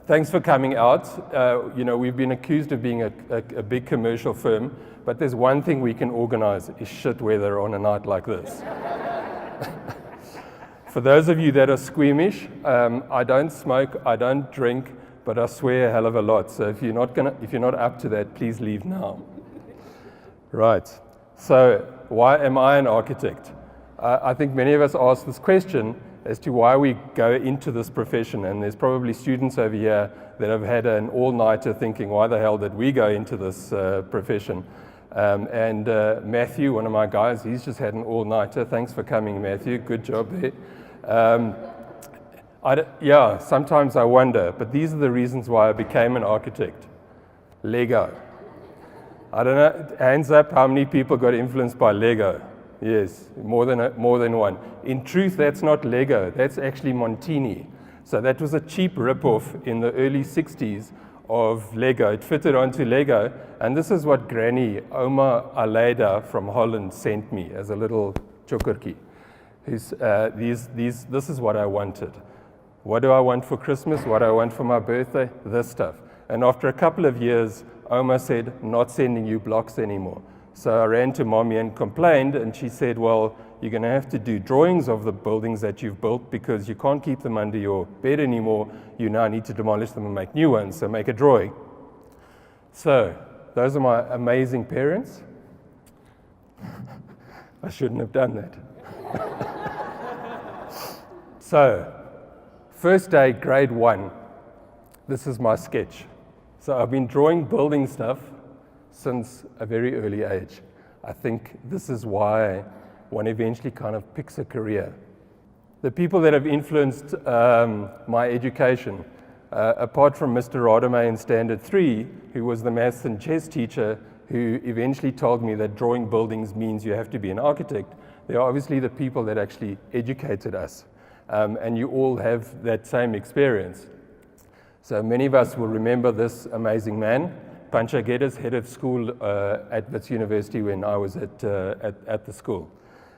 Thanks for coming out. We've been accused of being a big commercial firm, but there's one thing we can organize, is shit weather on a night like this. For those of you that are squeamish, I don't smoke, I don't drink, but I swear a hell of a lot. So if you're not up to that, please leave now. Right. So why am I an architect? I think many of us ask this question as to why we go into this profession, and there's probably students over here that have had an all-nighter thinking, why the hell did we go into this profession? Matthew, one of my guys, he's just had an all-nighter. Thanks for coming, Matthew. Good job there. Sometimes I wonder, but these are the reasons why I became an architect. Lego. I don't know, hands up, how many people got influenced by Lego? Yes, more than one. In truth, that's not Lego, that's actually Montini. So that was a cheap rip-off in the early 60s of Lego. It fitted onto Lego, and this is what Granny Oma Aleida from Holland sent me as a little chokurki. This is what I wanted. What do I want for Christmas? What do I want for my birthday? This stuff. And after a couple of years, Oma said, not sending you blocks anymore. So I ran to mommy and complained, and she said, well, you're going to have to do drawings of the buildings that you've built because you can't keep them under your bed anymore. You now need to demolish them and make new ones, so make a drawing. So those are my amazing parents. I shouldn't have done that. So, first day, grade 1. This is my sketch. So I've been drawing building stuff since a very early age. I think this is why one eventually kind of picks a career. The people that have influenced my education, apart from Mr. Radame in Standard 3, who was the maths and chess teacher, who eventually told me that drawing buildings means you have to be an architect, they are obviously the people that actually educated us. And you all have that same experience. So many of us will remember this amazing man, Pancha Geddes, head of school at Wits University when I was at the school.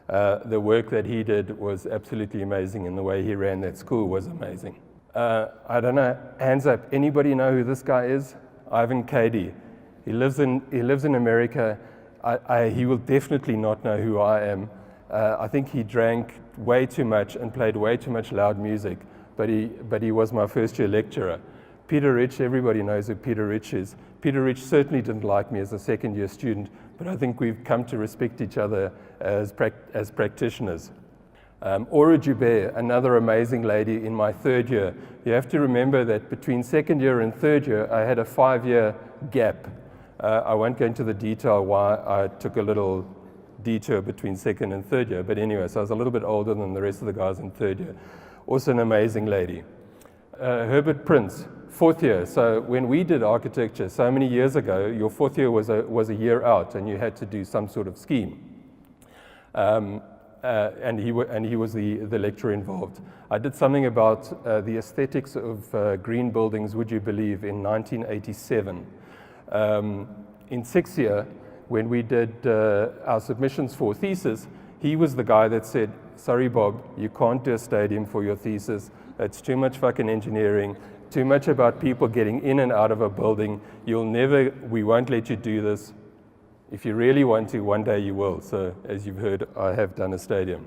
The work that he did was absolutely amazing, and the way he ran that school was amazing. I don't know, hands up, anybody know who this guy is? Ivan Cady. He lives in America. He will definitely not know who I am. I think he drank way too much and played way too much loud music, but he was my first year lecturer. Peter Rich, everybody knows who Peter Rich is. Peter Rich certainly didn't like me as a second year student, but I think we've come to respect each other as practitioners. Aura Joubert, another amazing lady in my third year. You have to remember that between second year and third year, I had a 5-year gap. I won't go into the detail why I took a little detour between second and third year, but anyway, so I was a little bit older than the rest of the guys in third year. Also an amazing lady. Herbert Prince, 4th year. So when we did architecture so many years ago, your 4th year was a year out, and you had to do some sort of scheme. And he was the lecturer involved. I did something about the aesthetics of green buildings, would you believe, in 1987. In 6th year, when we did our submissions for thesis, he was the guy that said, sorry, Bob, you can't do a stadium for your thesis. It's too much fucking engineering, too much about people getting in and out of a building. We won't let you do this. If you really want to, one day you will. So as you've heard, I have done a stadium.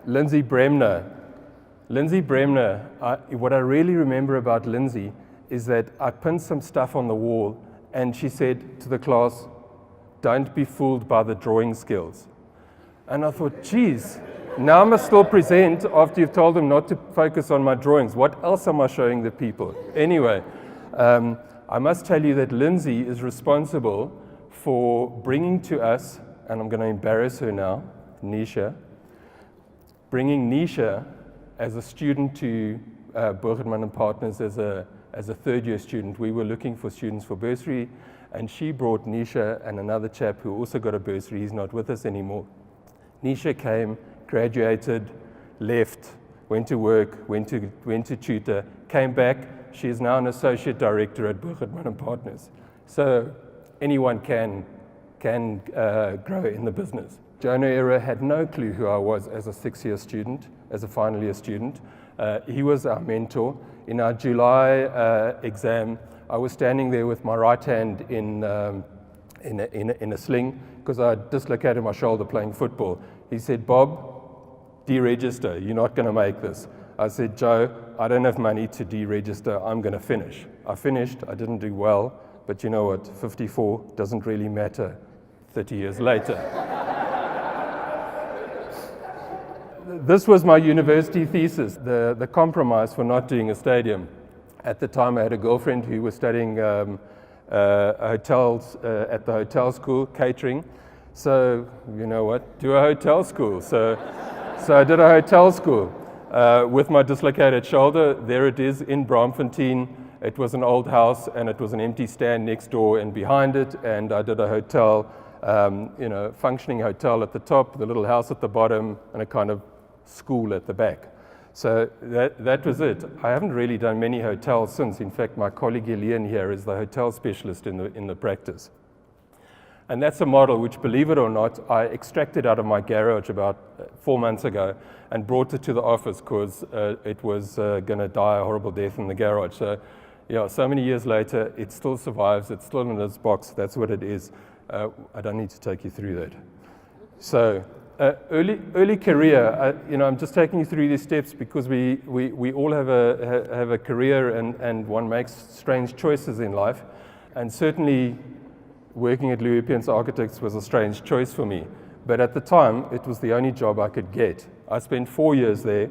Lindsay Bremner. Lindsay Bremner, what I really remember about Lindsay is that I pinned some stuff on the wall, and she said to the class, don't be fooled by the drawing skills. And I thought, geez, now I must still present after you've told them not to focus on my drawings. What else am I showing the people? Anyway, I must tell you that Lindsay is responsible for bringing to us, and I'm going to embarrass her now, Nisha, bringing Nisha as a student to Boogertman+Partners as a third-year student. We were looking for students for bursary, and she brought Nisha and another chap who also got a bursary. He's not with us anymore. Nisha came, graduated, left, went to work, went to tutor, came back. She is now an associate director at Boogertman+Partners. So anyone can grow in the business. Jonah Era had no clue who I was as a 6-year student, as a final year student. He was our mentor. In our July exam, I was standing there with my right hand in a sling because I dislocated my shoulder playing football. He said, "Bob, deregister, you're not going to make this." I said, "Joe, I don't have money to deregister, I'm going to finish." I finished, I didn't do well, but you know what, 54 doesn't really matter 30 years later. This was my university thesis, the compromise for not doing a stadium. At the time I had a girlfriend who was studying hotels at the hotel school, catering. So, you know what, do a hotel school. So I did a hotel school with my dislocated shoulder. There it is in Braamfontein. It was an old house and it was an empty stand next door and behind it. And I did a hotel, functioning hotel at the top, the little house at the bottom, and a kind of school at the back. So that was it. I haven't really done many hotels since. In fact, my colleague Elian here is the hotel specialist in the practice. And that's a model which, believe it or not, I extracted out of my garage about 4 months ago and brought it to the office because it was going to die a horrible death in the garage. So, yeah, so many years later, it still survives. It's still in this box. That's what it is. I don't need to take you through that. So, early career. I'm just taking you through these steps because we all have a career and one makes strange choices in life, and certainly working at Louis Pierce Architects was a strange choice for me. But at the time, it was the only job I could get. I spent 4 years there,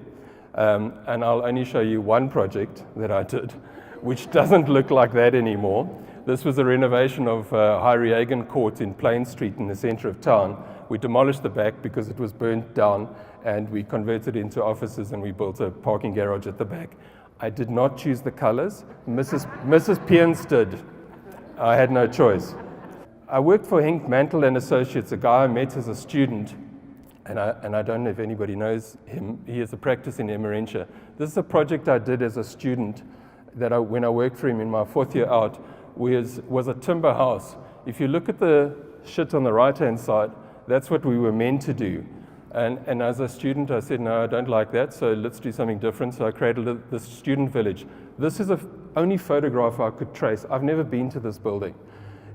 and I'll only show you one project that I did, which doesn't look like that anymore. This was a renovation of High Reagan Court in Plain Street in the center of town. We demolished the back because it was burnt down, and we converted it into offices, and we built a parking garage at the back. I did not choose the colors. Mrs. Pierce did. I had no choice. I worked for Henk Mantel and Associates, a guy I met as a student, and I don't know if anybody knows him. He has a practice in Emmerentia. This is a project I did as a student when I worked for him in my 4th year out, was a timber house. If you look at the shit on the right-hand side, that's what we were meant to do. And as a student, I said, no, I don't like that, so let's do something different. So I created this student village. This is the only photograph I could trace. I've never been to this building.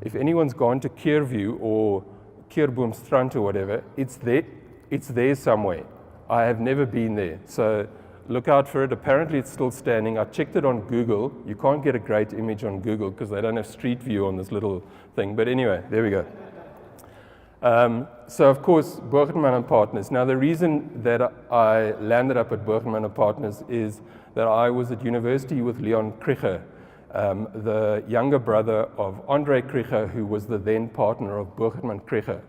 If anyone's gone to Keerview or Keerboomstrand or whatever, it's there somewhere. I have never been there, so look out for it. Apparently it's still standing. I checked it on Google. You can't get a great image on Google because they don't have street view on this little thing. But anyway, there we go. So of course, Boogertman+Partners. Now the reason that I landed up at Boogertman+Partners is that I was at university with Leon Krieger, the younger brother of Andre Krieger, who was the then partner of Boogertman-Krieger.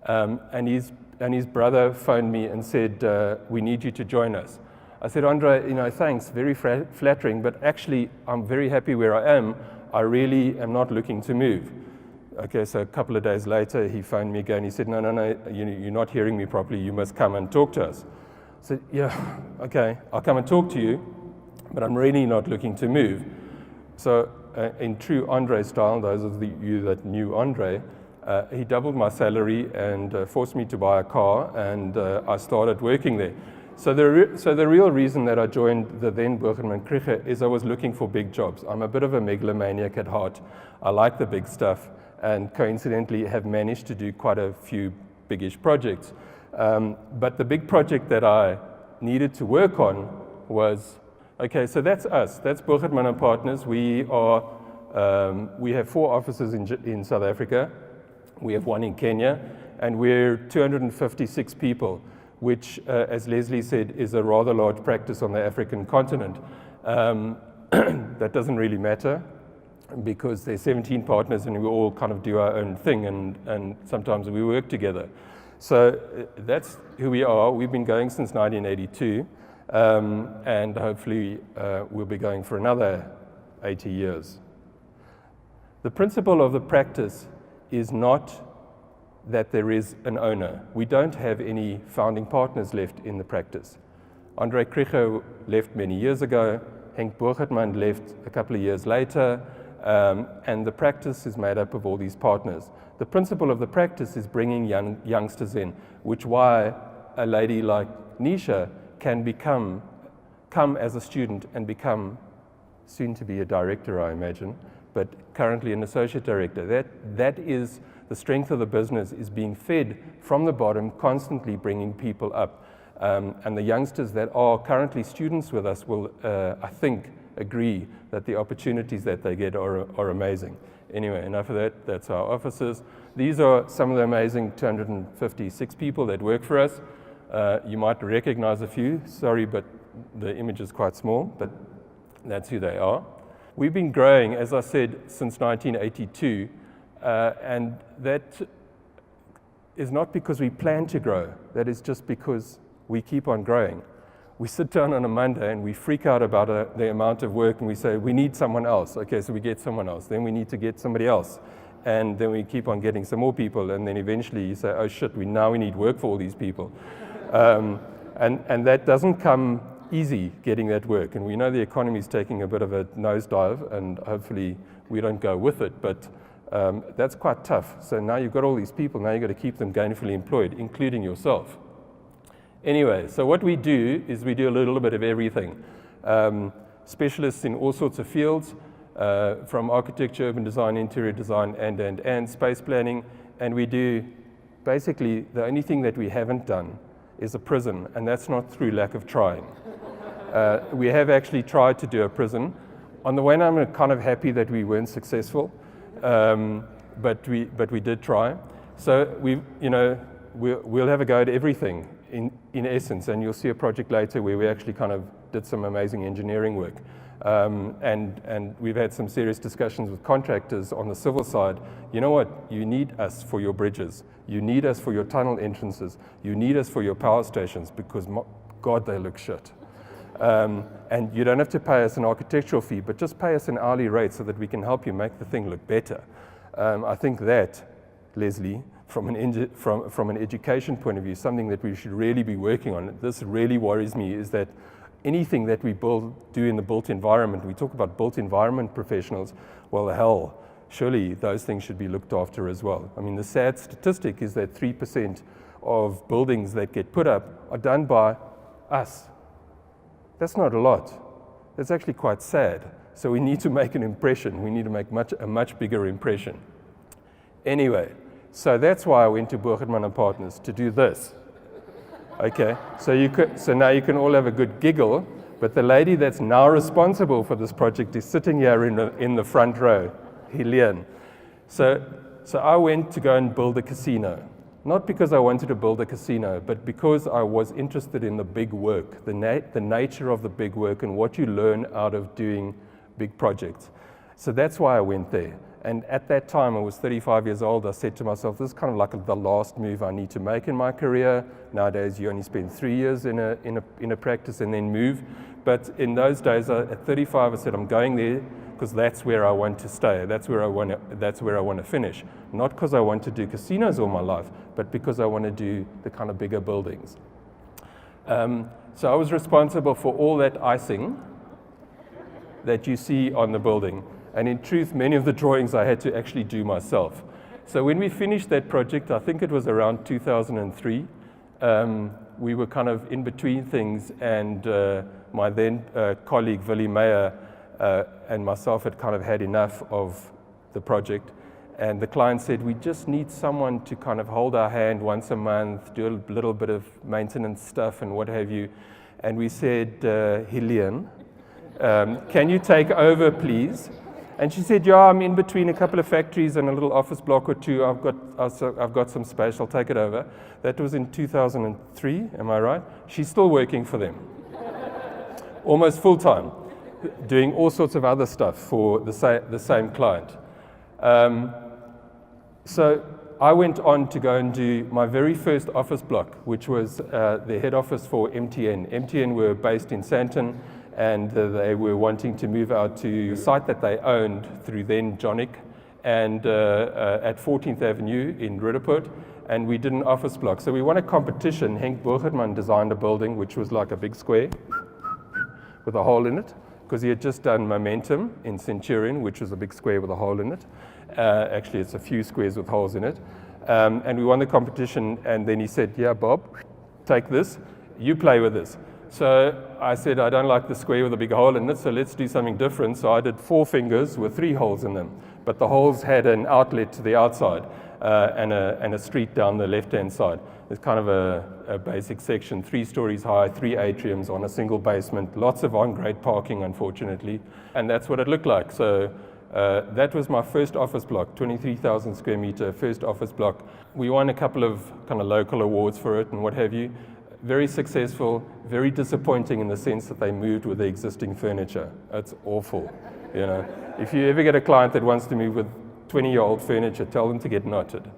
And his brother phoned me and said, we need you to join us. I said, Andre, thanks, very flattering, but actually I'm very happy where I am. I really am not looking to move. Okay, so a couple of days later, he phoned me again. He said, no, you're not hearing me properly. You must come and talk to us. I said, yeah, okay, I'll come and talk to you, but I'm really not looking to move. So in true Andre style, those of you that knew Andre, he doubled my salary and forced me to buy a car, and I started working there. So the real reason that I joined the then Boogertman-Krieger is I was looking for big jobs. I'm a bit of a megalomaniac at heart. I like the big stuff, and coincidentally have managed to do quite a few biggish projects. But the big project that I needed to work on was, okay, so that's us. That's Boogertman+Partners. We have 4 offices in South Africa. We have 1 in Kenya, and we're 256 people, which, as Leslie said, is a rather large practice on the African continent. That doesn't really matter because there's 17 partners and we all kind of do our own thing, and sometimes we work together. So that's who we are. We've been going since 1982, and hopefully we'll be going for another 80 years. The principle of the practice is not that there is an owner. We don't have any founding partners left in the practice. Andre Krieger left many years ago. Henk Boogertman left a couple of years later. And the practice is made up of all these partners. The principle of the practice is bringing youngsters in, which why a lady like Nisha can become come as a student and become soon to be a director, I imagine, but currently an associate director. That is the strength of the business, is being fed from the bottom, constantly bringing people up. And the youngsters that are currently students with us will, I think, agree that the opportunities that they get are amazing. Anyway, enough of that. That's our offices. These are some of the amazing 256 people that work for us. You might recognize a few. Sorry, but the image is quite small, but that's who they are. We've been growing, as I said, since 1982, and that is not because we plan to grow. That is just because we keep on growing. We sit down on a Monday and we freak out about the amount of work, and we say, we need someone else. Okay, so we get someone else. Then we need to get somebody else. And then we keep on getting some more people, and then eventually you say, oh shit, we need work for all these people. And that doesn't come easy, getting that work. And we know the economy is taking a bit of a nosedive, and hopefully we don't go with it, but that's quite tough. So now you've got all these people, now you've got to keep them gainfully employed, including yourself. Anyway, so what we do is we do a little bit of everything. Specialists in all sorts of fields, from architecture, urban design, interior design, and space planning. And we do, basically, the only thing that we haven't done is a prison, and that's not through lack of trying. We have actually tried to do a prison. On the one hand, I'm kind of happy that we weren't successful, but we did try. So we'll have a go at everything in essence, and you'll see a project later where we actually kind of did some amazing engineering work. And we've had some serious discussions with contractors on the civil side. You know what? You need us for your bridges. You need us for your tunnel entrances. You need us for your power stations, because, God, they look shit. And you don't have to pay us an architectural fee, but just pay us an hourly rate so that we can help you make the thing look better. I think that, Leslie, from an education point of view, something that we should really be working on, this really worries me, is that anything that we do in the built environment, we talk about built environment professionals, well, hell, surely those things should be looked after as well. I mean, the sad statistic is that 3% of buildings that get put up are done by us. That's not a lot. That's actually quite sad. So we need to make an impression. We need to make a much bigger impression. Anyway, so that's why I went to Boogertman+Partners, to do this. Okay, so now you can all have a good giggle, but the lady that's now responsible for this project is sitting here in the front row, Helene. So I went to go and build a casino. Not because I wanted to build a casino, but because I was interested in the big work, the nature of the big work and what you learn out of doing big projects. So that's why I went there. And at that time, I was 35 years old. I said to myself, this is kind of like the last move I need to make in my career. Nowadays, you only spend 3 years in a practice and then move. But in those days, at 35, I said, I'm going there because that's where I want to stay. That's where I want to finish. Not because I want to do casinos all my life, but because I want to do the kind of bigger buildings. So I was responsible for all that icing that you see on the building. And in truth, many of the drawings I had to actually do myself. So when we finished that project, I think it was around 2003, we were kind of in between things, and my then colleague, Willie Meyer, and myself had kind of had enough of the project. And the client said, we just need someone to kind of hold our hand once a month, do a little bit of maintenance stuff and what have you. And we said, Helene, can you take over, please? And she said, yeah, I'm in between a couple of factories and a little office block or two. I've got some space, I'll take it over. That was in 2003, am I right? She's still working for them. Almost full time, doing all sorts of other stuff for the same client. So I went on to go and do my very first office block, which was the head office for MTN. MTN were based in Sandton, and they were wanting to move out to a site that they owned through then Jonic, and at 14th Avenue in Rudderpoort, and we did an office block. So we won a competition. Henk Boogertman designed a building which was like a big square with a hole in it, because he had just done Momentum in Centurion, which was a big square with a hole in it. Actually, it's a few squares with holes in it. And we won the competition, and then he said, yeah, Bob, take this, you play with this. So I said, I don't like the square with a big hole in it, so let's do something different. So I did 4 fingers with 3 holes in them, but the holes had an outlet to the outside and a street down the left-hand side. It's kind of a basic section, 3 stories high, 3 atriums on a single basement, lots of on-grade parking, unfortunately, and that's what it looked like. So that was my first office block, 23,000 square meter, first office block. We won a couple of kind of local awards for it and what have you. Very successful, very disappointing in the sense that they moved with the existing furniture. It's awful, you know. If you ever get a client that wants to move with 20-year-old furniture, tell them to get knotted.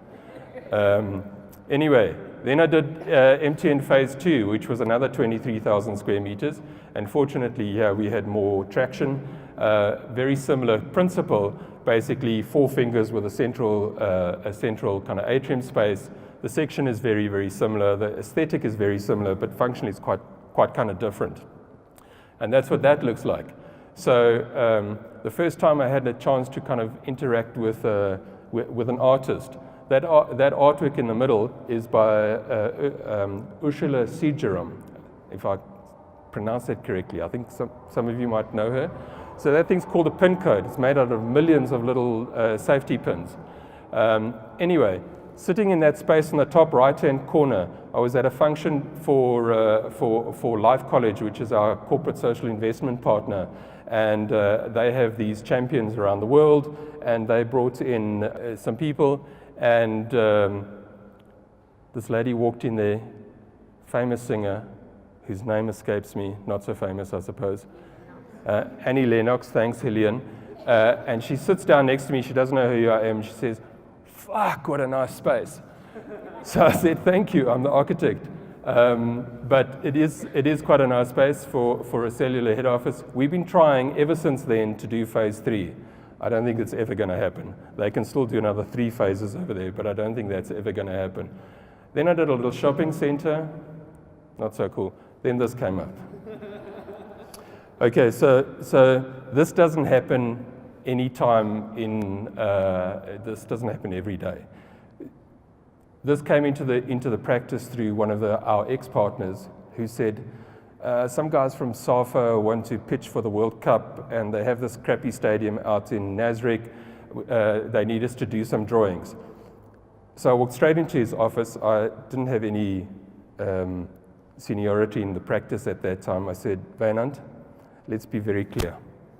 Anyway, then I did MTN Phase 2, which was another 23,000 square meters. And fortunately, yeah, we had more traction. Very similar principle, basically 4 fingers with a central kind of atrium space. The section is very, very similar. The aesthetic is very similar, but functionally it's quite kind of different. And that's what that looks like. So the first time I had a chance to kind of interact with an artist, that artwork in the middle is by Ursula Segerum, if I pronounce that correctly. I think some of you might know her. So that thing's called a pin code. It's made out of millions of little safety pins. Anyway, sitting in that space in the top right-hand corner, I was at a function for Life College, which is our corporate social investment partner, and they have these champions around the world, and they brought in some people, and this lady walked in there, famous singer, whose name escapes me, not so famous, I suppose, Annie Lennox, thanks, Helene, and she sits down next to me, she doesn't know who I am, she says, "Fuck, what a nice space." So I said, "Thank you, I'm the architect." But it is quite a nice space for a cellular head office. We've been trying ever since then to do Phase 3. I don't think it's ever going to happen. They can still do another 3 phases over there, but I don't think that's ever going to happen. Then I did a little shopping center. Not so cool. Then this came up. Okay, so this doesn't happen anytime this doesn't happen every day. This came into the practice through one of our ex-partners who said, some guys from SAFA want to pitch for the World Cup and they have this crappy stadium out in Nasrec. They need us to do some drawings. So I walked straight into his office. I didn't have any seniority in the practice at that time. I said, "Wynand, let's be very clear."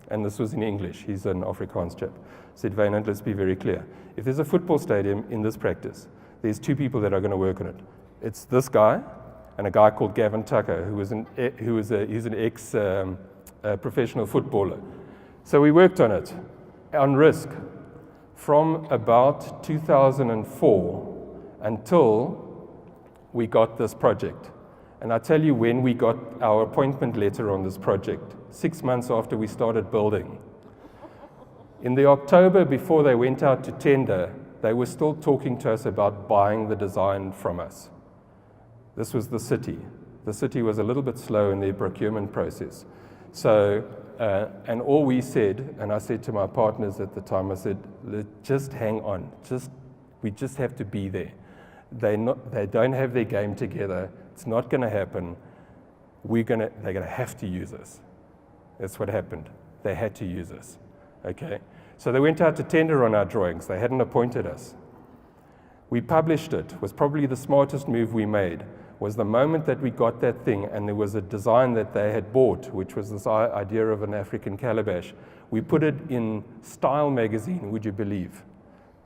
And this was in English. He's an Afrikaans chap. I said, "Wynand, let's be very clear. If there's a football stadium in this practice, there's 2 people that are going to work on it. It's this guy and a guy called Gavin Tucker, he's an ex-professional footballer." So we worked on it on risk from about 2004 until we got this project. And I tell you when we got our appointment letter on this project, 6 months after we started building. In the October before they went out to tender, they were still talking to us about buying the design from us. This was the city. The city was a little bit slow in their procurement process. So, and all we said, and I said to my partners at the time, I said, "Just hang on. We just have to be there. They don't have their game together. It's not going to happen. They're going to have to use us." That's what happened. They had to use us. Okay? So they went out to tender on our drawings. They hadn't appointed us. We published it. It was probably the smartest move we made. Was the moment that we got that thing and there was a design that they had bought, which was this idea of an African calabash. We put it in Style magazine, would you believe?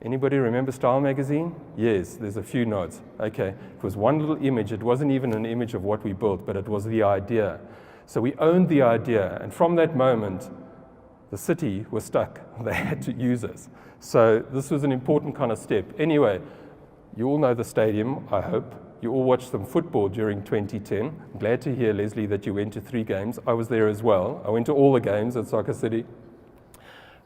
Anybody remember Style magazine? Yes, there's a few nods. Okay, it was one little image. It wasn't even an image of what we built, but it was the idea. So we owned the idea, and from that moment, the city was stuck. They had to use us. So this was an important kind of step. Anyway, you all know the stadium, I hope. You all watched some football during 2010. I'm glad to hear, Leslie, that you went to 3 games. I was there as well. I went to all the games at Soccer City.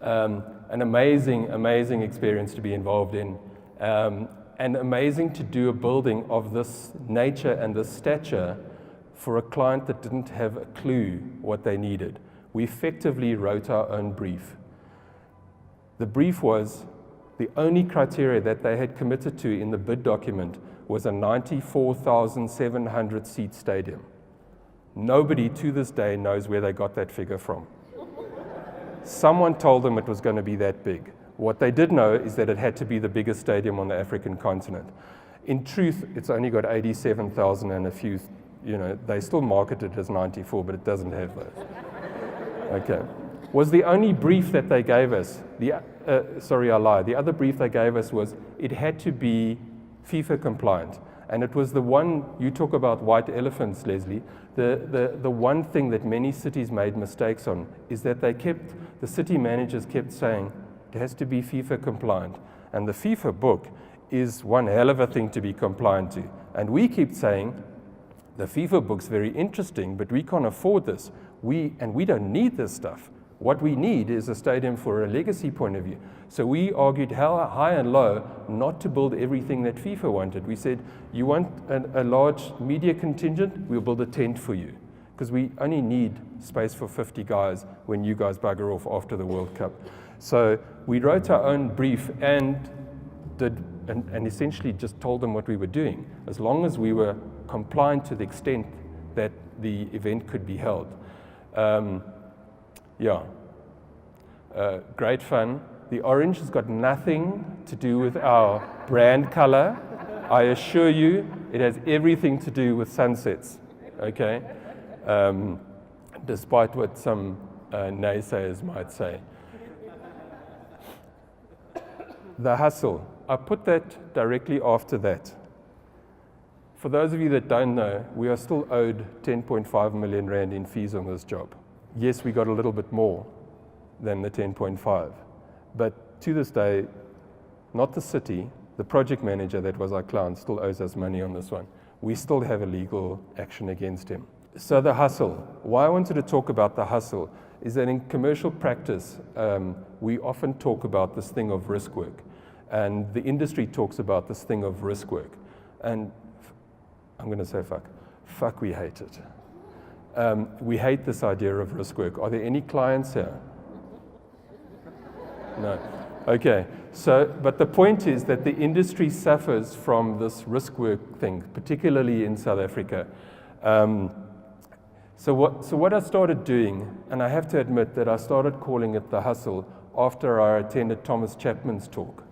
An amazing, amazing experience to be involved in. And amazing to do a building of this nature and this stature for a client that didn't have a clue what they needed. We effectively wrote our own brief. The brief was the only criteria that they had committed to in the bid document was a 94,700 seat stadium. Nobody to this day knows where they got that figure from. Someone told them it was going to be that big. What they did know is that it had to be the biggest stadium on the African continent. In truth, it's only got 87,000 and a few, they still market it as 94, but it doesn't have those. Okay. Was the only brief that they gave us, sorry, I lied. The other brief they gave us was it had to be FIFA compliant. And it was the one, you talk about white elephants, Leslie, the one thing that many cities made mistakes on is that the city managers kept saying, it has to be FIFA compliant. And the FIFA book is one hell of a thing to be compliant to. And we keep saying, the FIFA book's very interesting, but we can't afford this. We don't need this stuff. What we need is a stadium for a legacy point of view. So we argued high and low not to build everything that FIFA wanted. We said, you want a large media contingent? We'll build a tent for you. Because we only need space for 50 guys when you guys bugger off after the World Cup. So we wrote our own brief and essentially just told them what we were doing, as long as we were compliant to the extent that the event could be held. Great fun. The orange has got nothing to do with our brand color. I assure you, it has everything to do with sunsets, okay? Despite what some naysayers might say. The hustle. I put that directly after that. For those of you that don't know, we are still owed 10.5 million rand in fees on this job. Yes, we got a little bit more than the 10.5, but to this day, not the city, the project manager that was our client still owes us money on this one. We still have a legal action against him. So the hustle. Why I wanted to talk about the hustle is that in commercial practice, we often talk about this thing of risk work, and the industry talks about this thing of risk work. And I'm going to say fuck. Fuck, we hate it. We hate this idea of risk work. Are there any clients here? No. Okay. So, but the point is that the industry suffers from this risk work thing, particularly in South Africa. So what I started doing, and I have to admit that I started calling it the hustle after I attended Thomas Chapman's talk.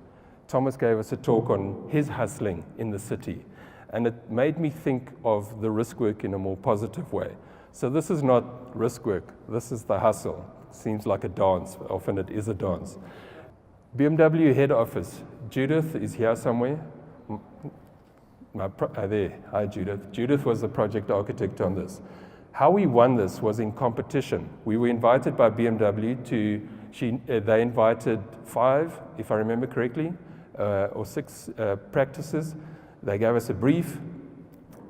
Thomas gave us a talk on his hustling in the city, and it made me think of the risk work in a more positive way. So this is not risk work, this is the hustle. Seems like a dance, often it is a dance. BMW head office, Judith is here somewhere. There, hi Judith. Judith was the project architect on this. How we won this was in competition. We were invited by BMW they invited 5, if I remember correctly, or 6 practices. They gave us a brief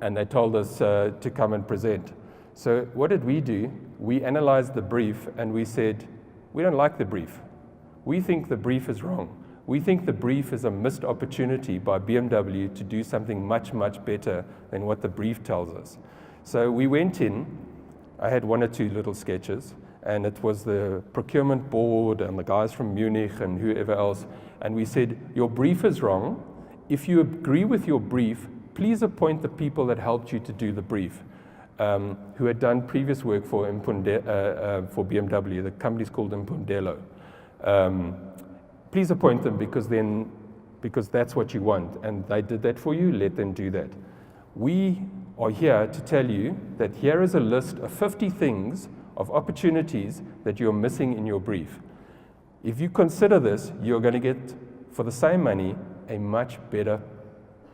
and they told us to come and present. So what did we do? We analyzed the brief and we said, we don't like the brief. We think the brief is wrong. We think the brief is a missed opportunity by BMW to do something much, much better than what the brief tells us. So we went in, I had 1 or 2 little sketches, and it was the procurement board and the guys from Munich and whoever else, and we said, your brief is wrong. If you agree with your brief, please appoint the people that helped you to do the brief, who had done previous work for BMW. The company's called Impundelo. Please appoint them because that's what you want, and they did that for you, let them do that. We are here to tell you that here is a list of 50 things of opportunities that you're missing in your brief. If you consider this, you're going to get, for the same money, a much better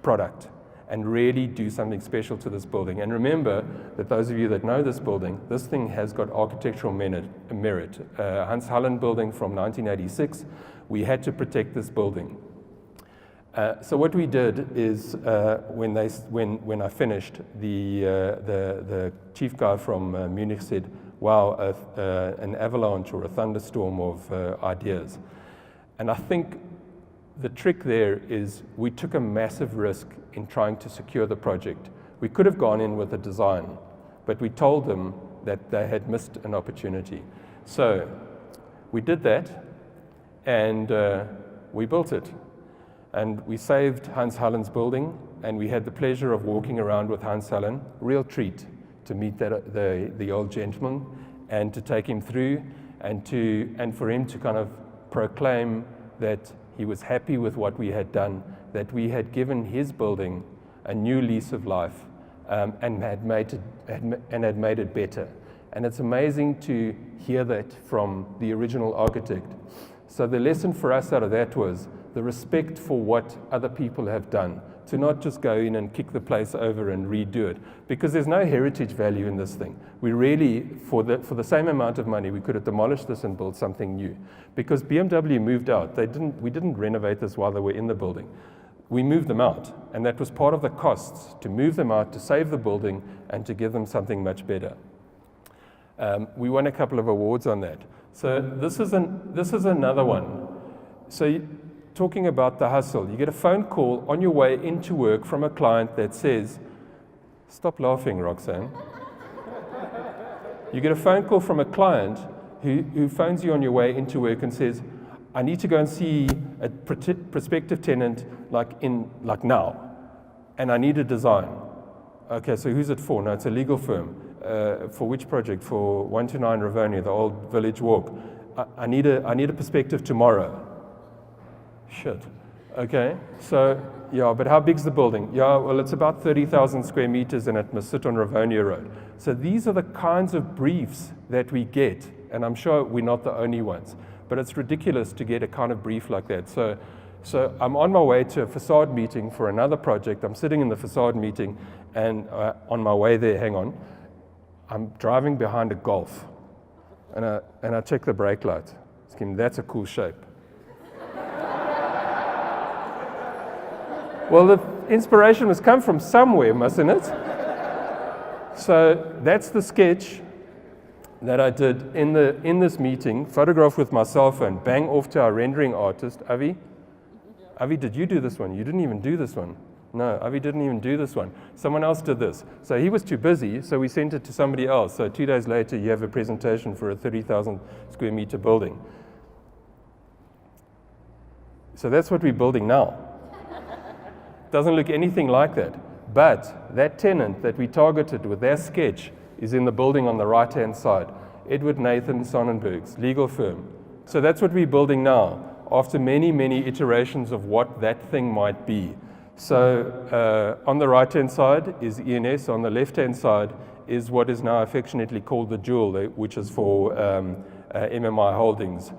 product and really do something special to this building. And remember that those of you that know this building, this thing has got architectural merit. Hans Hallen building from 1986, we had to protect this building. So what we did is, when I finished, the chief guy from Munich said, wow, an avalanche or a thunderstorm of ideas. And I think the trick there is we took a massive risk in trying to secure the project. We could have gone in with a design, but we told them that they had missed an opportunity. So we did that, and we built it. And we saved Hans Hallen's building, and we had the pleasure of walking around with Hans Hallen. Real treat to meet the old gentleman and to take him through and for him to kind of proclaim that he was happy with what we had done, that we had given his building a new lease of life and had made it better. And it's amazing to hear that from the original architect. So the lesson for us out of that was the respect for what other people have done, to not just go in and kick the place over and redo it, because there's no heritage value in this thing. We really, for the same amount of money, we could have demolished this and built something new. Because BMW moved out. We didn't renovate this while they were in the building. We moved them out, and that was part of the costs, to move them out, to save the building, and to give them something much better. We won a couple of awards on that. So this is another one. So talking about the hustle, you get a phone call on your way into work from a client that says, stop laughing, Roxanne. You get a phone call from a client who phones you on your way into work and says, I need to go and see a prospective tenant like now, and I need a design. Okay, so who's it for? No, it's a legal firm. For which project? For 129 Rivonia, the old village walk. I need a perspective tomorrow. Shit. Okay, so yeah, but how big's the building? Yeah, well, it's about 30,000 square meters and it must sit on Rivonia Road. So these are the kinds of briefs that we get, and I'm sure we're not the only ones, but it's ridiculous to get a kind of brief like that. So I'm on my way to a facade meeting for another project. I'm sitting in the facade meeting, and on my way there, hang on, I'm driving behind a Golf, and I check the brake light. That's a cool shape. Well, the inspiration must come from somewhere, mustn't it? So that's the sketch that I did in this meeting, photographed with my cell phone, bang off to our rendering artist, Avi. Avi, did you do this one? You didn't even do this one. No, Avi didn't even do this one. Someone else did this. So he was too busy, so we sent it to somebody else. So 2 days later, you have a presentation for a 30,000 square meter building. So that's what we're building now. Doesn't look anything like that. But that tenant that we targeted with their sketch is in the building on the right-hand side. Edward Nathan Sonnenberg's legal firm. So that's what we're building now, after many, many iterations of what that thing might be. So on the right-hand side is ENS. On the left-hand side is what is now affectionately called the Jewel, which is for MMI Holdings,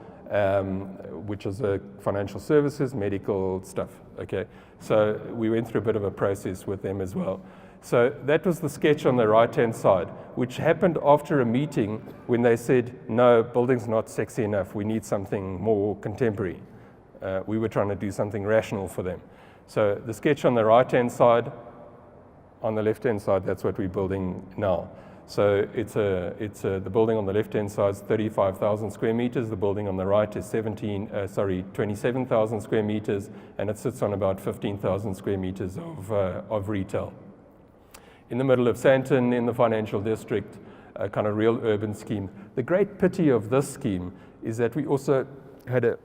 which is financial services, medical stuff. Okay, so we went through a bit of a process with them as well. So that was the sketch on the right-hand side, which happened after a meeting when they said, no, building's not sexy enough, we need something more contemporary. We were trying to do something rational for them. So the sketch on the right-hand side, on the left-hand side, that's what we're building now. So the building on the left-hand side is 35,000 square meters. The building on the right is 27,000 square meters, and it sits on about 15,000 square meters of retail. In the middle of Sandton, in the financial district, a kind of real urban scheme. The great pity of this scheme is that we also had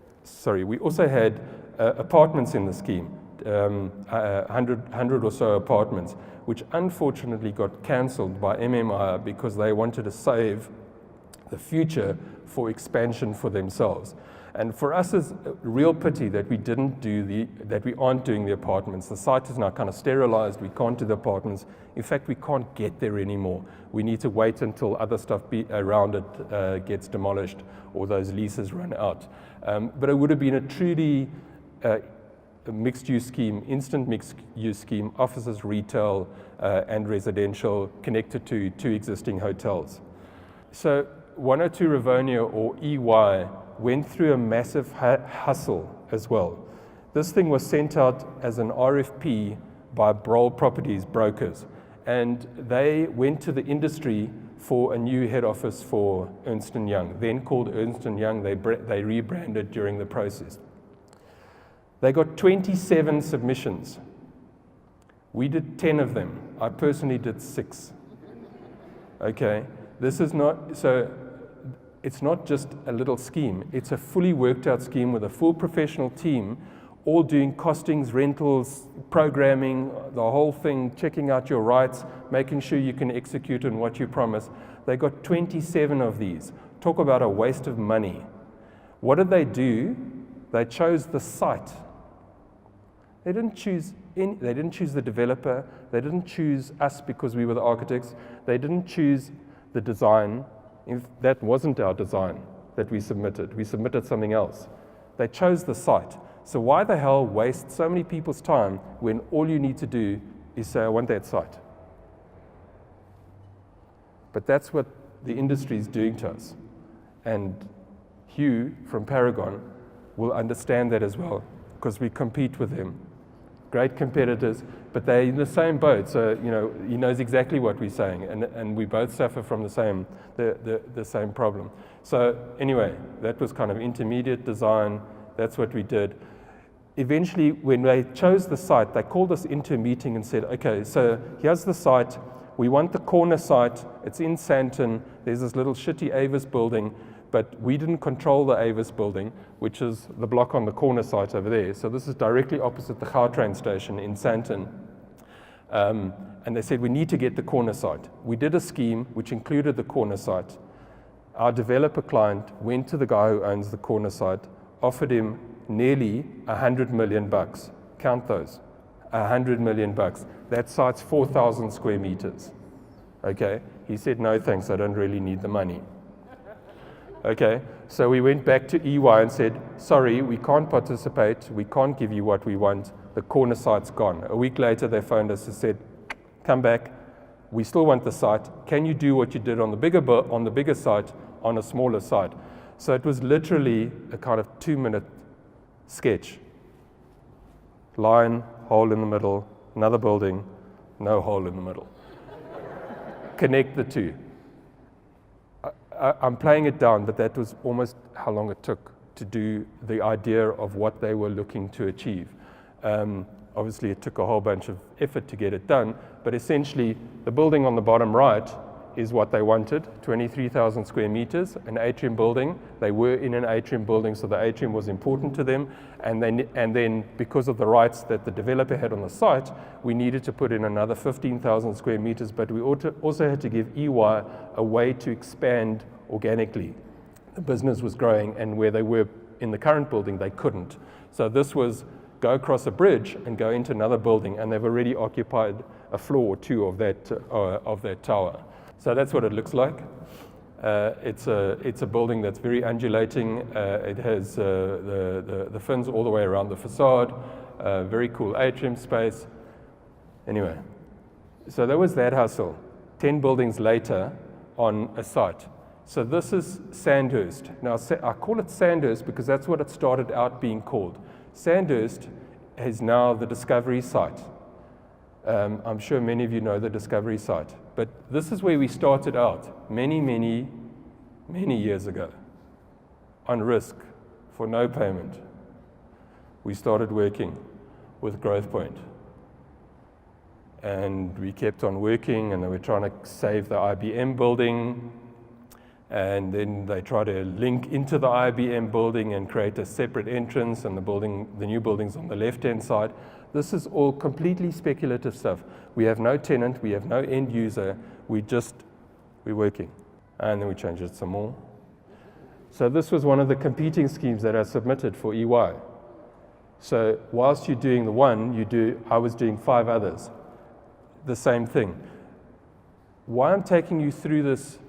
apartments in the scheme, 100 or so apartments, which unfortunately got cancelled by MMI because they wanted to save the future for expansion for themselves. And for us, it's a real pity that we aren't doing the apartments. The site is now kind of sterilized. We can't do the apartments. In fact, we can't get there anymore. We need to wait until other stuff around it gets demolished or those leases run out. But it would have been a truly a mixed-use scheme, instant mixed-use scheme, offices, retail, and residential connected to 2 existing hotels. So 102 Rivonia, or EY, went through a massive hustle as well. This thing was sent out as an RFP by Broll Properties brokers, and they went to the industry for a new head office for Ernst & Young, then called Ernst & Young. They rebranded during the process. They got 27 submissions. We did 10 of them. I personally did 6. Okay, this is not, so it's not just a little scheme. It's a fully worked out scheme with a full professional team all doing costings, rentals, programming, the whole thing, checking out your rights, making sure you can execute on what you promise. They got 27 of these. Talk about a waste of money. What did they do? They chose the site. They didn't choose the developer. They didn't choose us because we were the architects. They didn't choose the design. That wasn't our design that we submitted. We submitted something else. They chose the site. So why the hell waste so many people's time when all you need to do is say, I want that site? But that's what the industry is doing to us. And Hugh from Paragon will understand that as well, because we compete with them. Great competitors, but they're in the same boat. So, he knows exactly what we're saying, and we both suffer from the same problem. So anyway, that was kind of intermediate design. That's what we did. Eventually, when they chose the site, they called us into a meeting and said, okay, so here's the site. We want the corner site. It's in Sandton. There's this little shitty Avis building, but we didn't control the Avis building, which is the block on the corner site over there. So this is directly opposite the Gautrain station in Sandton. And they said, we need to get the corner site. We did a scheme which included the corner site. Our developer client went to the guy who owns the corner site, offered him nearly $100 million. Count those, $100 million. That site's 4,000 square meters. Okay, he said, no thanks, I don't really need the money. Okay, so we went back to EY and said, sorry, we can't participate, we can't give you what we want, the corner site's gone. A week later, they phoned us and said, come back, we still want the site, can you do what you did on the bigger site on a smaller site? So it was literally a kind of 2-minute sketch. Line, hole in the middle, another building, no hole in the middle. Connect the two. I'm playing it down, but that was almost how long it took to do the idea of what they were looking to achieve. Obviously, it took a whole bunch of effort to get it done, but essentially, the building on the bottom right is what they wanted, 23,000 square meters, an atrium building. They were in an atrium building, so the atrium was important to them. And then because of the rights that the developer had on the site, we needed to put in another 15,000 square meters, but we also had to give EY a way to expand organically. The business was growing, and where they were in the current building, they couldn't. So this was go across a bridge and go into another building, and they've already occupied a floor or two of that tower. So that's what it looks like. It's a building that's very undulating. It has the fins all the way around the facade. Very cool atrium space. Anyway, so there was that hustle. 10 buildings later on a site. So this is Sandhurst. Now I call it Sandhurst because that's what it started out being called. Sandhurst is now the Discovery site. I'm sure many of you know the Discovery site, but this is where we started out many, many, many years ago, on risk, for no payment. We started working with GrowthPoint, and we kept on working, and they were trying to save the IBM building, and then they tried to link into the IBM building and create a separate entrance, and the new building's on the left-hand side. This is all completely speculative stuff. We have no tenant, we have no end user, we're working. And then we changed it some more. So this was one of the competing schemes that I submitted for EY. So whilst you're doing the one, I was doing 5 others. The same thing. Why I'm taking you through this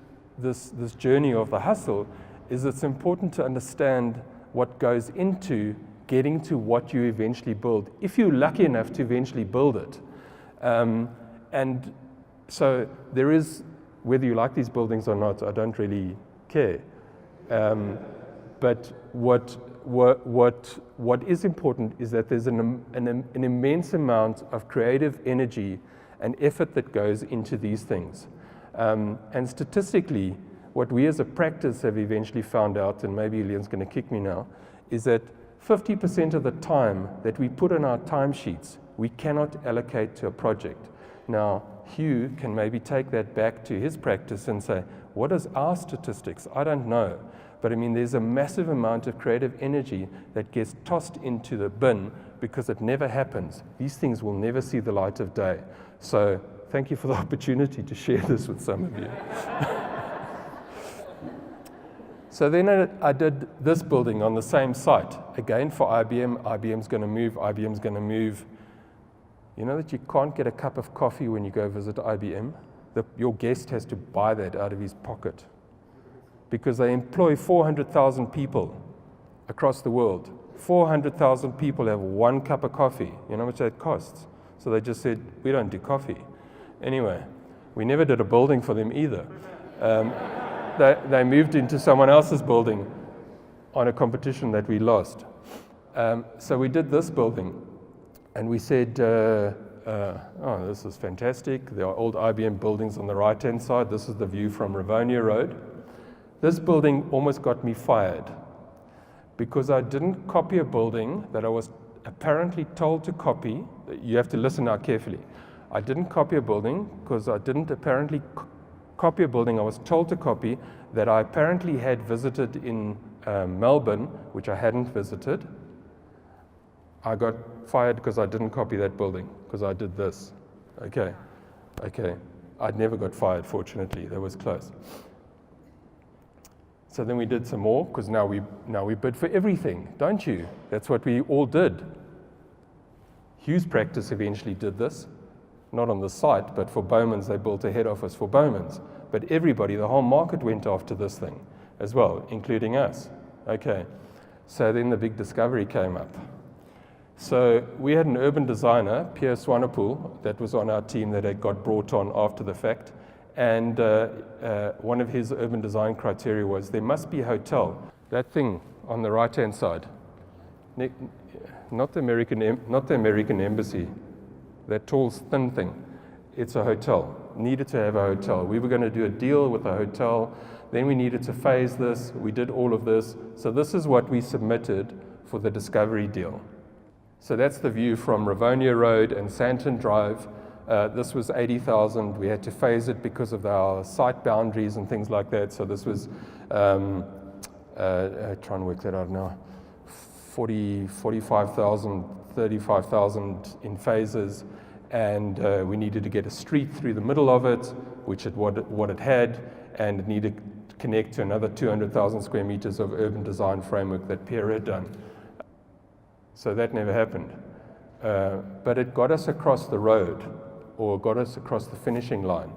journey of the hustle is it's important to understand what goes into getting to what you eventually build, if you're lucky enough to eventually build it. And so there is, whether you like these buildings or not, I don't really care. But what is important is that there's an immense amount of creative energy and effort that goes into these things. And statistically, what we as a practice have eventually found out, and maybe Leon's going to kick me now, is that 50% of the time that we put on our timesheets, we cannot allocate to a project. Now, Hugh can maybe take that back to his practice and say, what is our statistics? I don't know. But I mean, there's a massive amount of creative energy that gets tossed into the bin because it never happens. These things will never see the light of day. So thank you for the opportunity to share this with some of you. So then I did this building on the same site, again for IBM. IBM's going to move, IBM's going to move. You know that you can't get a cup of coffee when you go visit IBM? Your guest has to buy that out of his pocket because they employ 400,000 people across the world. 400,000 people have one cup of coffee. You know how much that costs? So they just said, we don't do coffee. Anyway, we never did a building for them either. They moved into someone else's building on a competition that we lost. So we did this building, and we said, oh, this is fantastic. There are old IBM buildings on the right-hand side. This is the view from Rivonia Road. This building almost got me fired because I didn't copy a building that I was apparently told to copy. You have to listen now carefully. I didn't copy a building because I didn't apparently copy a building I was told to copy that I apparently had visited in Melbourne, which I hadn't visited. I got fired because I didn't copy that building, because I did this. Okay. I'd never got fired, fortunately. That was close. So then we did some more, because now we bid for everything, don't you? That's what we all did. Hughes Practice eventually did this. Not on the site, but for Bowman's, they built a head office for Bowman's. But everybody, the whole market went after this thing as well, including us. Okay, so then the big discovery came up. So we had an urban designer, Pierre Swanepoel, that was on our team that had got brought on after the fact. And one of his urban design criteria was there must be a hotel. That thing on the right-hand side, not the American embassy, that tall, thin thing, it's a hotel. Needed to have a hotel. We were going to do a deal with a hotel. Then we needed to phase this. We did all of this. So this is what we submitted for the discovery deal. So that's the view from Rivonia Road and Santon Drive. This was 80,000. We had to phase it because of our site boundaries and things like that. So this was, try and work that out now, 45,000, 35,000 in phases, and we needed to get a street through the middle of it, which what it had, and it needed to connect to another 200,000 square meters of urban design framework that Pierre had done. So that never happened. But it got us across the road, or got us across the finishing line.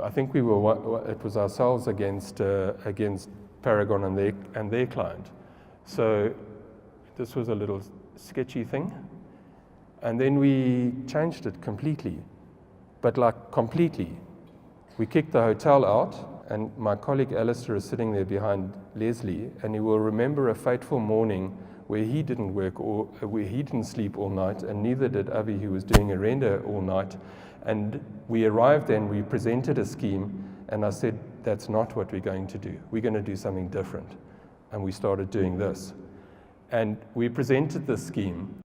I think it was ourselves against Paragon and their client. So this was a little sketchy thing. And then we changed it completely, but like completely. We kicked the hotel out, and my colleague Alistair is sitting there behind Leslie, and he will remember a fateful morning where he didn't work or where he didn't sleep all night, and neither did Avi, who was doing a render all night. And we arrived and we presented a scheme, and I said, that's not what we're going to do. We're going to do something different. And we started doing this. And we presented this scheme.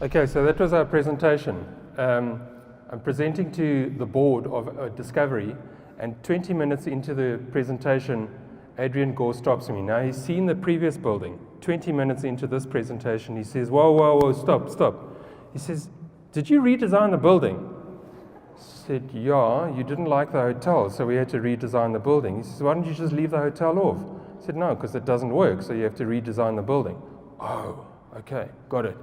Okay, so that was our presentation. I'm presenting to the board of Discovery, and 20 minutes into the presentation, Adrian Gore stops me. Now, he's seen the previous building. 20 minutes into this presentation, he says, whoa, whoa, whoa, stop. He says, did you redesign the building? I said, yeah, you didn't like the hotel, so we had to redesign the building. He says, why don't you just leave the hotel off? I said, no, because it doesn't work, so you have to redesign the building. Oh, okay, got it.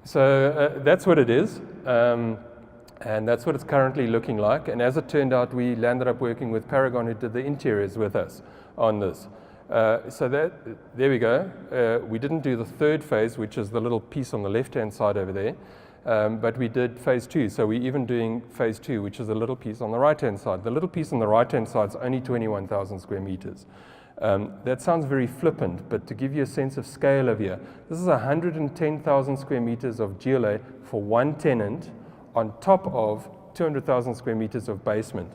So that's what it is, and that's what it's currently looking like. And as it turned out, we landed up working with Paragon, who did the interiors with us on this. So there we go. We didn't do the third phase, which is the little piece on the left-hand side over there, but we did phase 2. So we're even doing phase 2, which is a little piece on the right-hand side. The little piece on the right-hand side is only 21,000 square meters. That sounds very flippant, but to give you a sense of scale of here, this is 110,000 square meters of GLA for one tenant on top of 200,000 square meters of basement.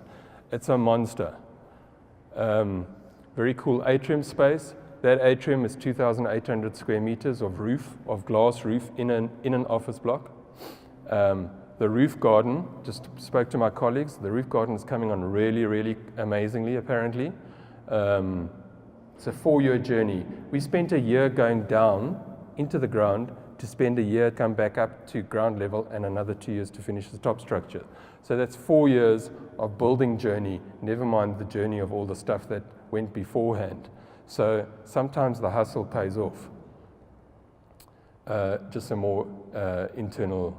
It's a monster. Very cool atrium space. That atrium is 2,800 square meters of roof, of glass roof in an office block. The roof garden, just spoke to my colleagues, the roof garden is coming on really, really amazingly, apparently. It's a 4-year journey. We spent a year going down into the ground to spend a year, come back up to ground level, and another 2 years to finish the top structure. So that's 4 years of building journey, never mind the journey of all the stuff that went beforehand. So sometimes the hustle pays off. Just some more internal.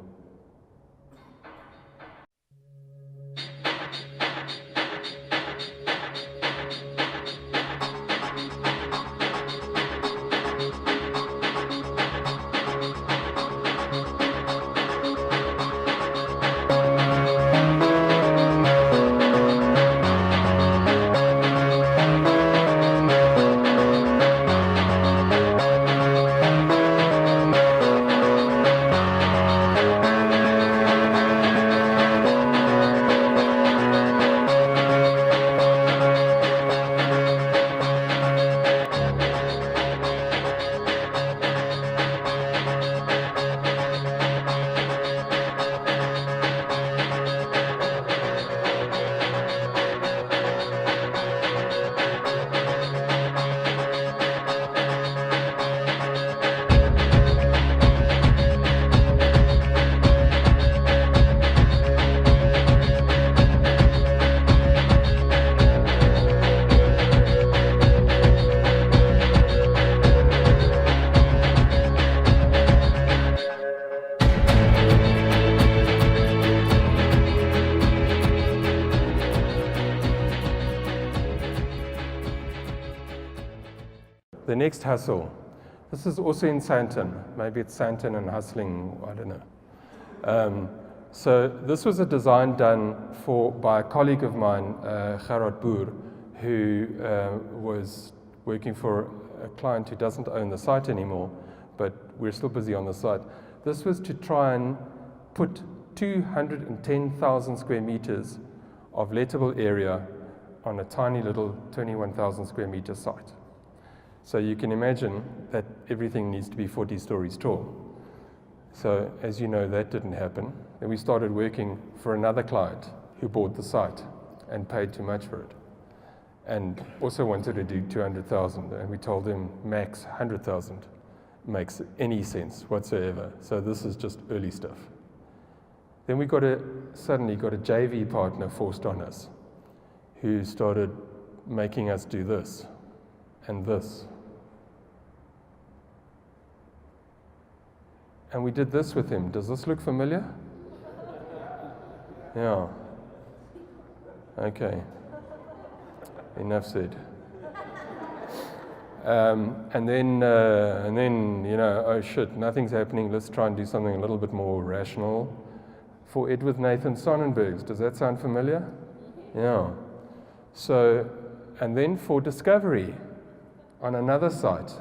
The next hustle. This is also in Sandton. Maybe it's Sandton and hustling, I don't know. So this was a design done by a colleague of mine, Gerard Boer, who was working for a client who doesn't own the site anymore, but we're still busy on the site. This was to try and put 210,000 square meters of lettable area on a tiny little 21,000 square meter site. So you can imagine that everything needs to be 40 stories tall. So as you know, that didn't happen. Then we started working for another client who bought the site and paid too much for it, and also wanted to do 200,000. And we told him max 100,000 makes any sense whatsoever. So this is just early stuff. Then we suddenly got a JV partner forced on us, who started making us do this and this. And we did this with him. Does this look familiar? Yeah. Okay. Enough said. And then, you know, oh shit, nothing's happening. Let's try and do something a little bit more rational. For Edward Nathan Sonnenbergs. Does that sound familiar? Yeah. So, and then for Discovery on another site.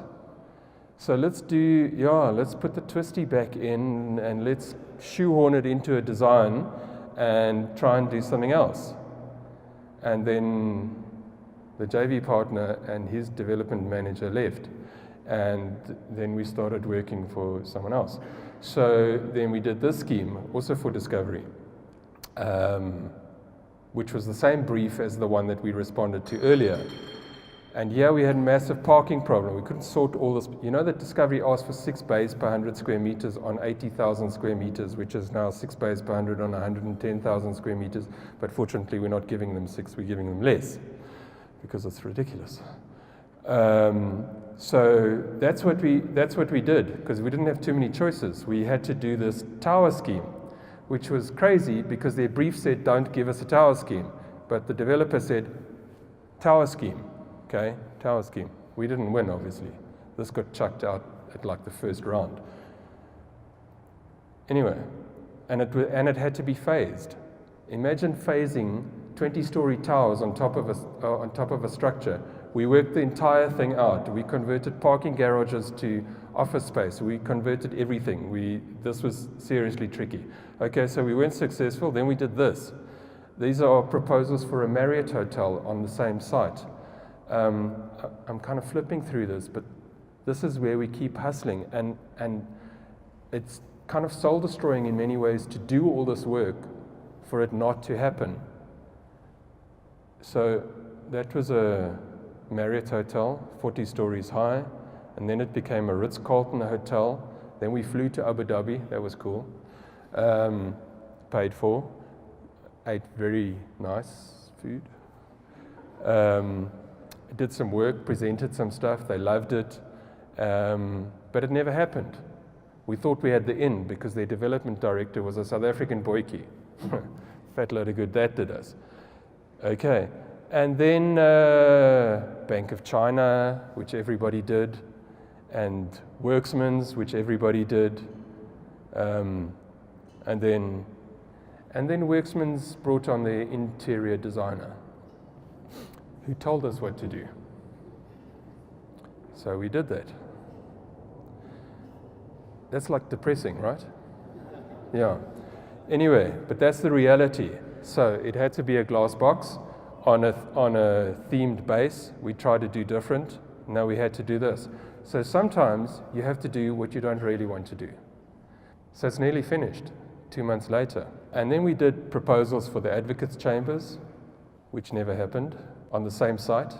So let's put the twisty back in and let's shoehorn it into a design and try and do something else. And then the JV partner and his development manager left. and then we started working for someone else. So then we did this scheme, also for Discovery, which was the same brief as the one that we responded to earlier. And here we had a massive parking problem. We couldn't sort all this. You know that Discovery asked for 6 bays per 100 square meters on 80,000 square meters, which is now 6 bays per 100 on 110,000 square meters. But fortunately, we're not giving them 6, we're giving them less, because it's ridiculous. So that's what we did, because we didn't have too many choices. We had to do this tower scheme, which was crazy because their brief said, don't give us a tower scheme. But the developer said, tower scheme. Okay, tower scheme. We didn't win, obviously. This got chucked out at like the first round. Anyway, and it had to be phased. Imagine phasing 20-story towers on top of a structure. We worked the entire thing out. We converted parking garages to office space. We converted everything. This was seriously tricky. Okay, so we weren't successful. Then we did this. These are proposals for a Marriott hotel on the same site. I'm kind of flipping through this, but this is where we keep hustling, and it's kind of soul-destroying in many ways to do all this work for it not to happen. So that was a Marriott hotel, 40 stories high, and then it became a Ritz-Carlton hotel. Then we flew to Abu Dhabi. That was cool. Paid for. Ate very nice food. Did some work, presented some stuff, they loved it, but it never happened. We thought we had the in because their development director was a South African boykie. Fat load of good that did us. Okay, and then Bank of China, which everybody did, and Worksman's, which everybody did, and then Worksman's brought on their interior designer, who told us what to do. So we did that. That's like depressing, right? Yeah. Anyway, but that's the reality. So it had to be a glass box on a themed base. We tried to do different. Now we had to do this. So sometimes you have to do what you don't really want to do. So it's nearly finished 2 months later. And then we did proposals for the advocates' chambers, which never happened, on the same site,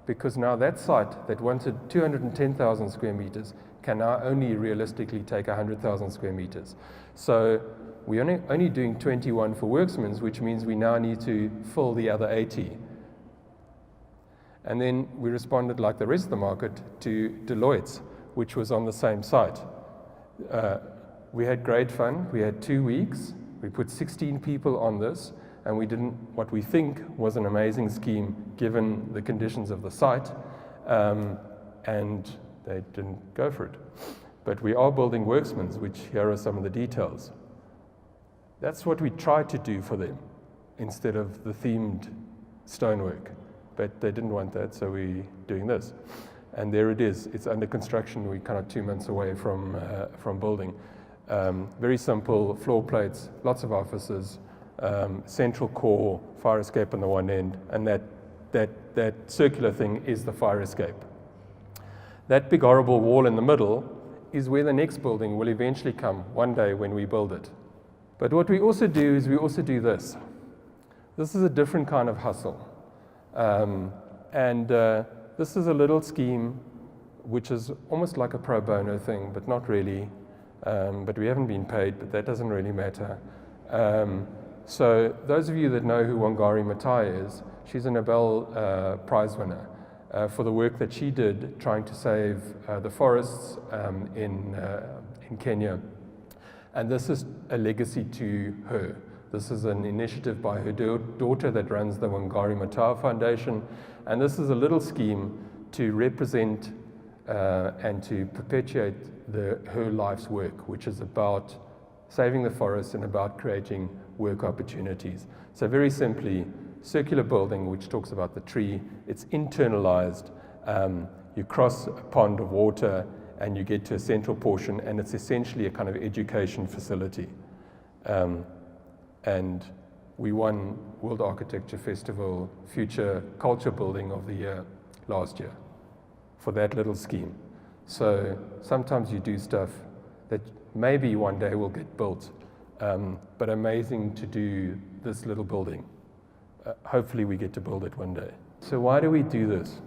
because now that site that wanted 210,000 square meters can now only realistically take 100,000 square meters. So we're only doing 21 for Worksman's, which means we now need to fill the other 80. And then we responded, like the rest of the market, to Deloitte's, which was on the same site. We had great fun. We had 2 weeks. We put 16 people on this, and we did what we think was an amazing scheme given the conditions of the site, and they didn't go for it. But we are building Worksman's, which here are some of the details. That's what we tried to do for them instead of the themed stonework. But they didn't want that, so we're doing this. And there it is. It's under construction. We're kind of 2 months away from building. Very simple floor plates, lots of offices, central core, fire escape on the one end, and that circular thing is the fire escape. That big horrible wall in the middle is where the next building will eventually come one day when we build it. But what we also do is we also do this. This is a different kind of hustle. This is a little scheme which is almost like a pro bono thing, but not really. But we haven't been paid, but that doesn't really matter. So those of you that know who Wangari Maathai is, she's a Nobel Prize winner for the work that she did trying to save the forests in Kenya. And this is a legacy to her. This is an initiative by her daughter that runs the Wangari Maathai Foundation. And this is a little scheme to represent and to perpetuate her life's work, which is about saving the forests and about creating work opportunities. So very simply, circular building, which talks about the tree, it's internalized. You cross a pond of water and you get to a central portion, and it's essentially a kind of education facility. And we won World Architecture Festival Future Culture Building of the Year last year for that little scheme. So sometimes you do stuff that maybe one day will get built, but amazing to do this little building. Hopefully we get to build it one day. So why do we do this?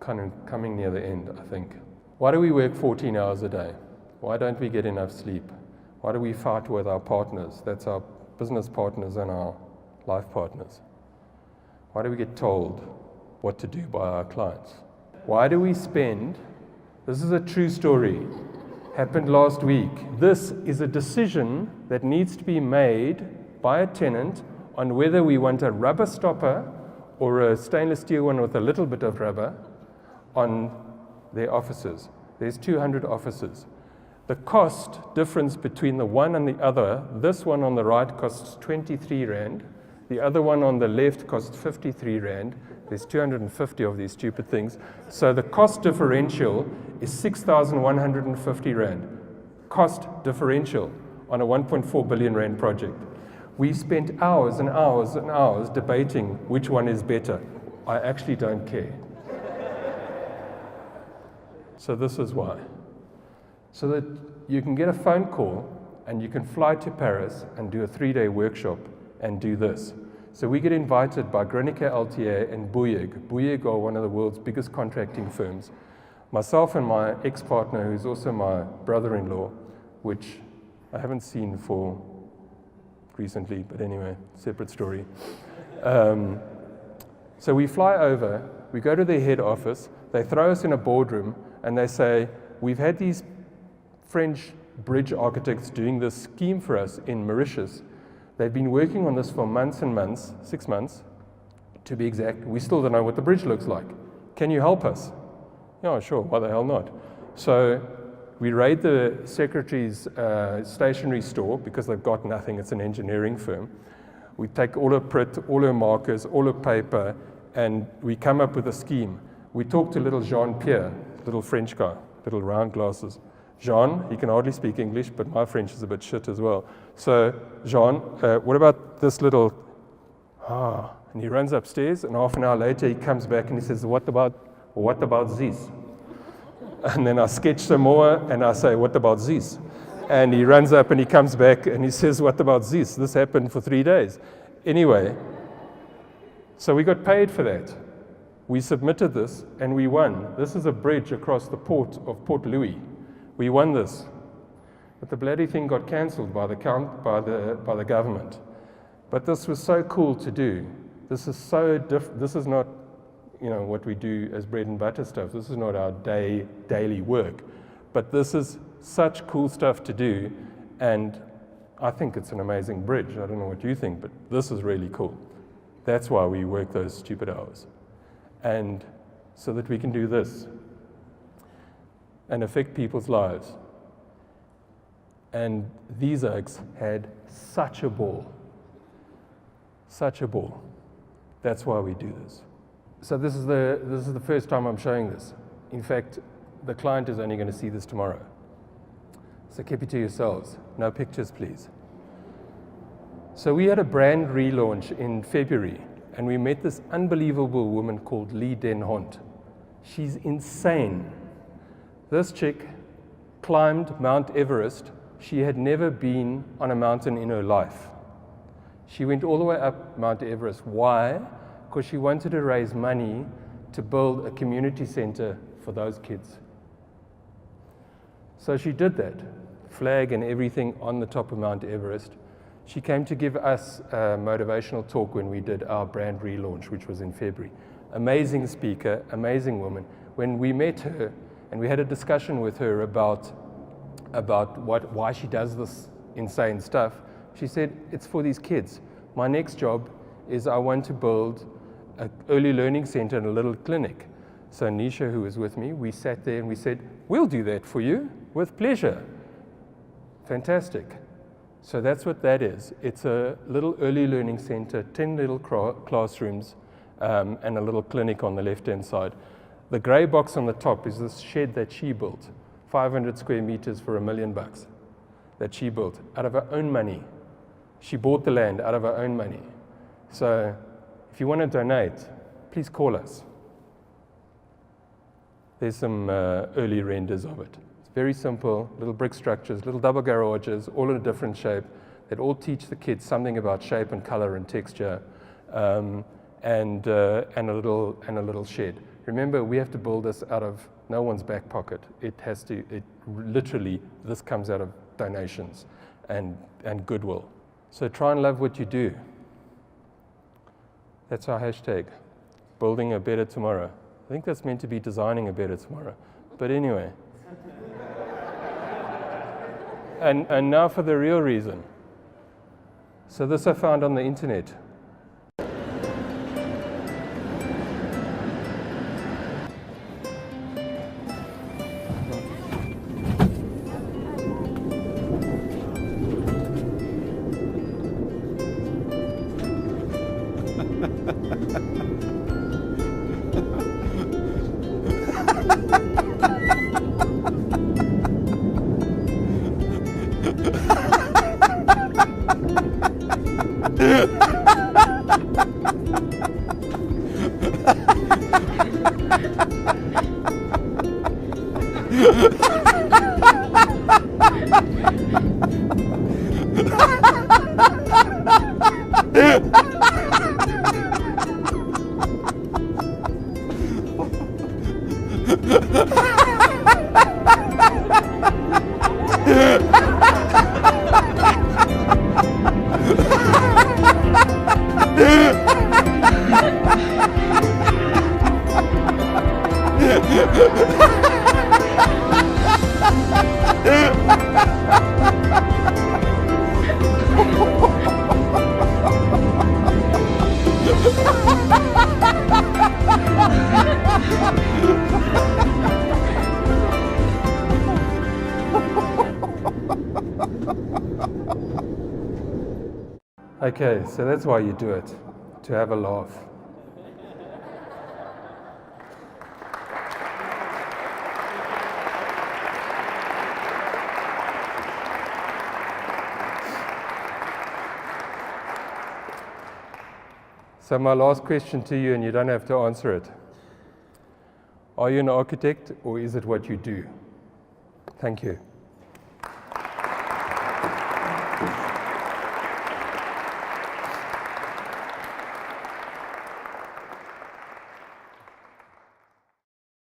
Kind of coming near the end, I think. Why do we work 14 hours a day? Why don't we get enough sleep? Why do we fight with our partners? That's our business partners and our life partners. Why do we get told what to do by our clients? Why do we spend, this is a true story, happened last week. This is a decision that needs to be made by a tenant on whether we want a rubber stopper or a stainless steel one with a little bit of rubber on their offices. There's 200 offices. The cost difference between the one and the other, this one on the right costs 23 Rand, the other one on the left costs 53 Rand. There's 250 of these stupid things. So the cost differential is 6,150 Rand. Cost differential on a 1.4 billion Rand project. We spent hours and hours and hours debating which one is better. I actually don't care. So this is why. So that you can get a phone call and you can fly to Paris and do a 3-day workshop and do this. So we get invited by Gronica LTA and Bouygues. Bouygues are one of the world's biggest contracting firms. Myself and my ex-partner, who's also my brother-in-law, which I haven't seen for recently, but anyway, separate story. So we fly over, we go to their head office, they throw us in a boardroom, and they say, we've had these French bridge architects doing this scheme for us in Mauritius. They've been working on this for months and months, 6 months to be exact. We still don't know what the bridge looks like. Can you help us? Yeah, sure, why the hell not? So we raid the secretary's stationery store because they've got nothing, it's an engineering firm. We take all her print, all her markers, all her paper, and we come up with a scheme. We talk to little Jean-Pierre, little French guy, little round glasses. Jean, he can hardly speak English, but my French is a bit shit as well. So, Jean, what about this little, and he runs upstairs, and half an hour later he comes back and he says, what about this? And then I sketch some more, and I say, what about this? And he runs up and he comes back and he says, what about this? This happened for 3 days. Anyway, so we got paid for that. We submitted this and we won. This is a bridge across the port of Port Louis. We won this. But the bloody thing got cancelled by the government. But this was so cool to do. This is so this is not, what we do as bread and butter stuff. This is not our daily work. But this is such cool stuff to do, and I think it's an amazing bridge. I don't know what you think, but this is really cool. That's why we work those stupid hours. And so that we can do this and affect people's lives. And these oaks had such a ball. Such a ball. That's why we do this. So this is the first time I'm showing this. In fact, the client is only going to see this tomorrow. So keep it to yourselves. No pictures, please. So we had a brand relaunch in February, and we met this unbelievable woman called Lee Den Hont. She's insane. This chick climbed Mount Everest. She had never been on a mountain in her life. She went all the way up Mount Everest. Why? Because she wanted to raise money to build a community center for those kids. So she did that, flag and everything on the top of Mount Everest. She came to give us a motivational talk when we did our brand relaunch, which was in February. Amazing speaker, amazing woman. When we met her and we had a discussion with her about why she does this insane stuff, she said, it's for these kids. My next job is I want to build an early learning center and a little clinic. So Nisha, who was with me, we sat there and we said, we'll do that for you with pleasure. Fantastic. So that's what that is. It's a little early learning center, 10 little classrooms, and a little clinic on the left-hand side. The gray box on the top is this shed that she built, 500 square meters for $1 million that she built out of her own money. She bought the land out of her own money. So if you want to donate, please call us. There's some early renders of it. It's very simple, little brick structures, little double garages, all in a different shape, that all teach the kids something about shape and color and texture, and a little shed. Remember, we have to build this out of no one's back pocket. Literally, this comes out of donations and goodwill. So try and love what you do. That's our hashtag, building a better tomorrow. I think that's meant to be designing a better tomorrow. But anyway. And now for the real reason. So this I found on the internet. Okay, so that's why you do it, to have a laugh. So my last question to you, and you don't have to answer it. Are you an architect, or is it what you do? Thank you.